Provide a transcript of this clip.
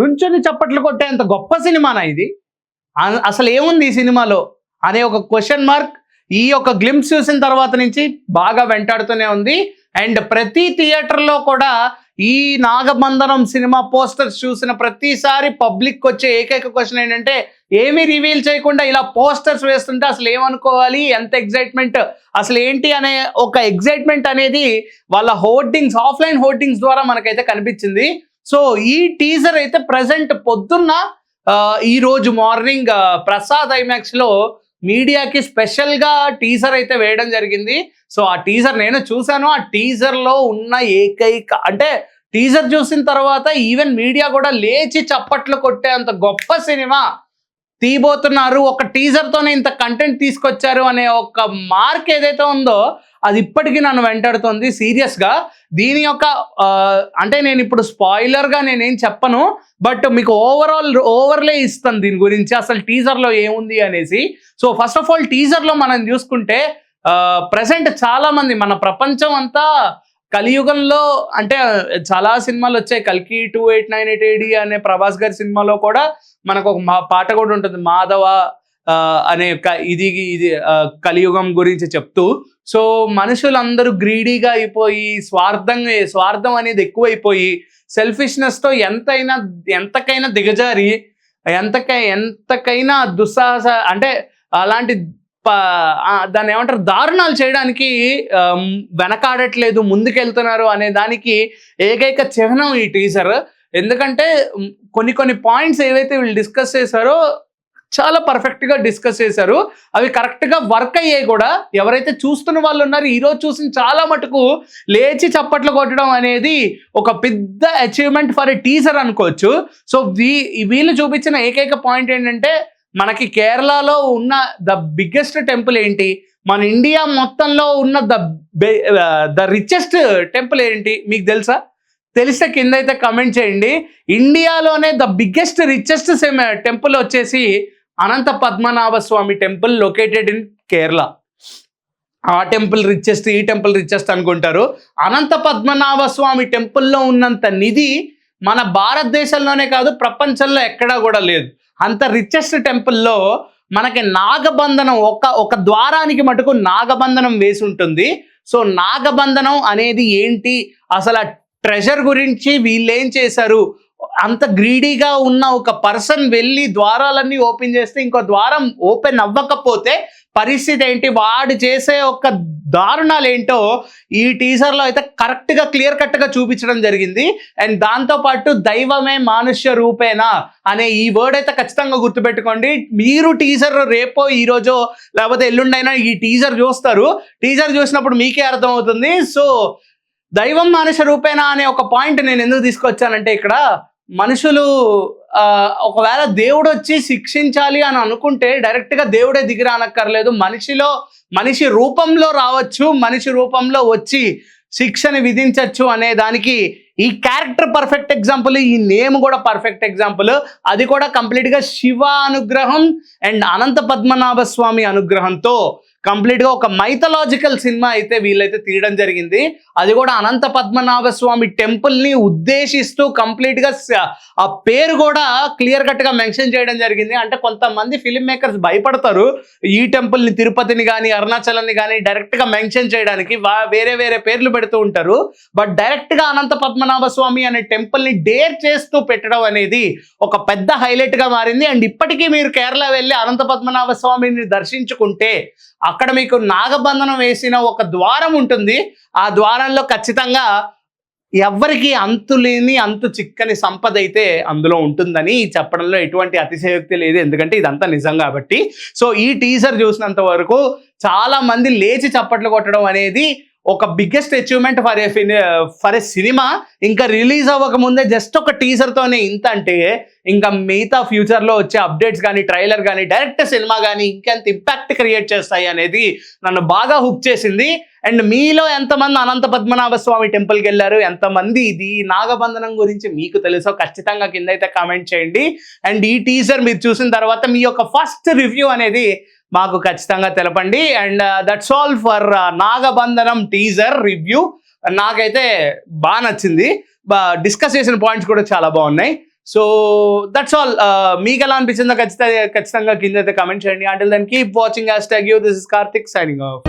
నుంచొని చప్పట్లు కొట్టేంత గొప్ప సినిమానా ఇది? అసలు ఏముంది ఈ సినిమాలో అనే ఒక క్వశ్చన్ మార్క్ ఈ యొక్క గ్లింప్స్ చూసిన తర్వాత నుంచి బాగా వెంటాడుతూనే ఉంది. అండ్ ప్రతి థియేటర్లో కూడా ఈ నాగబంధనం సినిమా పోస్టర్స్ చూసిన ప్రతిసారి పబ్లిక్ వచ్చే ఏకైక క్వశ్చన్ ఏంటంటే, ఏమీ రివీల్ చేయకుండా ఇలా పోస్టర్స్ వేస్తుంటే అసలు ఏమనుకోవాలి, ఎంత ఎగ్జైట్మెంట్, అసలు ఏంటి అనే ఒక ఎగ్జైట్మెంట్ అనేది వాళ్ళ హోర్డింగ్స్, ఆఫ్లైన్ హోర్డింగ్స్ ద్వారా మనకైతే కనిపించింది. సో ఈ టీజర్ అయితే ప్రజెంట్ పొద్దున్న ఈ రోజు మార్నింగ్ ప్రసాద్ ఐమాక్స్ లో మీడియాకి స్పెషల్ గా టీజర్ అయితే వేయడం జరిగింది. సో ఆ టీజర్ నేను చూసాను. ఆ టీజర్ లో ఉన్న ఏకైక అంటే టీజర్ చూసిన తర్వాత ఈవెన్ మీడియా కూడా లేచి చప్పట్లు కొట్టే అంత గొప్ప సినిమా తీయబోతున్నారు, ఒక టీజర్ తోనే ఇంత కంటెంట్ తీసుకొచ్చారు అనే ఒక మార్క్ ఏదైతే ఉందో అది ఇప్పటికీ నన్ను వెంటాడుతుంది సీరియస్ గా. దీని యొక్క అంటే నేను ఇప్పుడు స్పాయిలర్ గా నేనేం చెప్పను, బట్ మీకు ఓవర్లే ఇస్తాను దీని గురించి అసలు టీజర్ లో ఏముంది అనేసి. So first of all teaser లో మనం చూసుకుంటే ప్రెసెంట్ చాలా మంది మన ప్రపంచం అంతా కలియుగంలో అంటే చాలా సినిమాలు వచ్చాయి. కల్కి 2898 AD అనే ప్రభాస్ గారి సినిమాలో కూడా మనకు ఒక పాట కూడా ఉంటుంది, మాధవ అనే ఇది కలియుగం గురించి చెప్తూ. సో మనుషులందరూ గ్రీడీగా అయిపోయి స్వార్థం అనేది ఎక్కువైపోయి సెల్ఫిష్నెస్ తో ఎంతకైనా దిగజారి ఎంతకైనా దుస్సాహస అంటే అలాంటి దాన్ని ఏమంటారు దారుణాలు చేయడానికి వెనకాడట్లేదు, ముందుకెళ్తున్నారు అనే దానికి ఏకైక చిహ్నం ఈ టీజర్. ఎందుకంటే కొన్ని పాయింట్స్ ఏవైతే వీళ్ళు డిస్కస్ చేశారో చాలా పర్ఫెక్ట్గా డిస్కస్ చేశారు, అవి కరెక్ట్గా వర్క్ అయ్యాయి కూడా. ఎవరైతే చూస్తున్న వాళ్ళు ఉన్నారు ఈరోజు చూసిన చాలా మటుకు లేచి చప్పట్లు కొట్టడం అనేది ఒక పెద్ద అచీవ్మెంట్ ఫర్ ఎ టీజర్ అనుకోవచ్చు. సో వీళ్ళు చూపించిన ఏకైక పాయింట్ ఏంటంటే, మనకి కేరళలో ఉన్న ద బిగ్గెస్ట్ టెంపుల్ ఏంటి, మన ఇండియా మొత్తంలో ఉన్న ద రిచెస్ట్ టెంపుల్ ఏంటి మీకు తెలుసా? తెలిస్తే కింద అయితే కమెంట్ చేయండి. ఇండియాలోనే ద బిగ్గెస్ట్ రిచెస్ట్ టెంపుల్ వచ్చేసి అనంత పద్మనాభ స్వామి టెంపుల్ లొకేటెడ్ ఇన్ కేరళ. ఆ టెంపుల్ రిచెస్ట్, ఈ టెంపుల్ రిచెస్ట్ అనుకుంటారు. అనంత పద్మనాభ స్వామి టెంపుల్లో ఉన్నంత నిధి మన భారతదేశంలోనే కాదు ప్రపంచంలో ఎక్కడా కూడా లేదు. అంత రిచెస్ట్ టెంపుల్లో మనకి నాగబంధనం ఒక ద్వారానికి మటుకు నాగబంధనం వేసి ఉంటుంది. సో నాగబంధనం అనేది ఏంటి, అసలు ఆ ట్రెజర్ గురించి వీళ్ళు ఏం చేశారు, అంత గ్రీడీగా ఉన్న ఒక పర్సన్ వెళ్ళి ద్వారాలన్నీ ఓపెన్ చేస్తే ఇంకో ద్వారం ఓపెన్ అవ్వకపోతే పరిస్థితి ఏంటి, వాడు చేసే ఒక దారుణాలు ఏంటో ఈ టీజర్లో అయితే కరెక్ట్గా క్లియర్ కట్గా చూపించడం జరిగింది. అండ్ దాంతోపాటు దైవమే మానుష్య రూపేనా అనే ఈ వర్డ్ అయితే ఖచ్చితంగా గుర్తుపెట్టుకోండి. మీరు టీజర్ రేపో ఈరోజో లేకపోతే ఎల్లుండైనా ఈ టీజర్ చూస్తారు, టీజర్ చూసినప్పుడు మీకే అర్థమవుతుంది. సో దైవం మానుష్య రూపేనా అనే ఒక పాయింట్ నేను ఎందుకు తీసుకొచ్చానంటే, ఇక్కడ మనుషులు ఒకవేళ దేవుడు వచ్చి శిక్షించాలి అని అనుకుంటే డైరెక్ట్గా దేవుడే దిగి రానక్కర్లేదు, మనిషి రూపంలో రావచ్చు, మనిషి రూపంలో వచ్చి శిక్షని విధించవచ్చు అనే దానికి ఈ క్యారెక్టర్ పర్ఫెక్ట్ ఎగ్జాంపుల్, ఈ నేమ్ కూడా పర్ఫెక్ట్ ఎగ్జాంపుల్. అది కూడా కంప్లీట్గా శివ అనుగ్రహం అండ్ అనంత పద్మనాభ స్వామి అనుగ్రహంతో కంప్లీట్గా ఒక మైథలాజికల్ సినిమా అయితే వీళ్ళైతే తీయడం జరిగింది. అది కూడా అనంత పద్మనాభ స్వామి టెంపుల్ని ఉద్దేశిస్తూ కంప్లీట్గా ఆ పేరు కూడా క్లియర్ కట్గా మెన్షన్ చేయడం జరిగింది. అంటే కొంతమంది ఫిల్మ్ మేకర్స్ భయపడతారు ఈ టెంపుల్ని, తిరుపతిని కానీ అరుణాచలాన్ని కానీ డైరెక్ట్గా మెన్షన్ చేయడానికి, వేరే పేర్లు పెడుతూ ఉంటారు. బట్ డైరెక్ట్గా అనంత పద్మనాభ స్వామి అనే టెంపుల్ని డేర్ చేస్తూ పెట్టడం అనేది ఒక పెద్ద హైలైట్గా మారింది. అండ్ ఇప్పటికీ మీరు కేరళ వెళ్ళి అనంత పద్మనాభ స్వామిని దర్శించుకుంటే అక్కడ మీకు నాగబంధనం వేసిన ఒక ద్వారం ఉంటుంది. ఆ ద్వారంలో ఖచ్చితంగా ఎవ్వరికి అంతులేని అంతు చిక్కని సంపద అయితే అందులో ఉంటుందని చెప్పడంలో ఎటువంటి అతిశయోక్తి లేదు, ఎందుకంటే ఇదంతా నిజం కాబట్టి. సో ఈ టీజర్ చూసినంత వరకు చాలా మంది లేచి చప్పట్లు కొట్టడం అనేది ఒక biggest achievement for a cinema. ఇంకా రిలీజ్ అవ్వకముందే జస్ట్ ఒక టీజర్తోనే ఇంత అంటే ఇంకా మిగతా ఫ్యూచర్లో వచ్చే అప్డేట్స్ కానీ, ట్రైలర్ కానీ, డైరెక్ట్ సినిమా కానీ ఇంకెంత ఇంపాక్ట్ క్రియేట్ చేస్తాయి అనేది నన్ను బాగా హుక్ చేసింది. అండ్ మీలో ఎంతమంది అనంత పద్మనాభ స్వామి టెంపుల్కి వెళ్ళారు, ఎంతమంది ఇది నాగబంధనం గురించి మీకు తెలుసో ఖచ్చితంగా కింద అయితే కామెంట్ చేయండి. అండ్ ఈ టీజర్ మీరు చూసిన తర్వాత మీ యొక్క ఫస్ట్ రివ్యూ అనేది మాకు ఖచ్చితంగా తెలపండి. And that's all for Nagabandhanam teaser review. నాకైతే బాగా నచ్చింది, డిస్కస్ చేసిన పాయింట్స్ కూడా చాలా బాగున్నాయి. So that's all. మీకు ఎలా అనిపించిందో ఖచ్చితంగా కింద అయితే కమెంట్ చేయండి. Until then keep watching #you. This is Karthik signing of.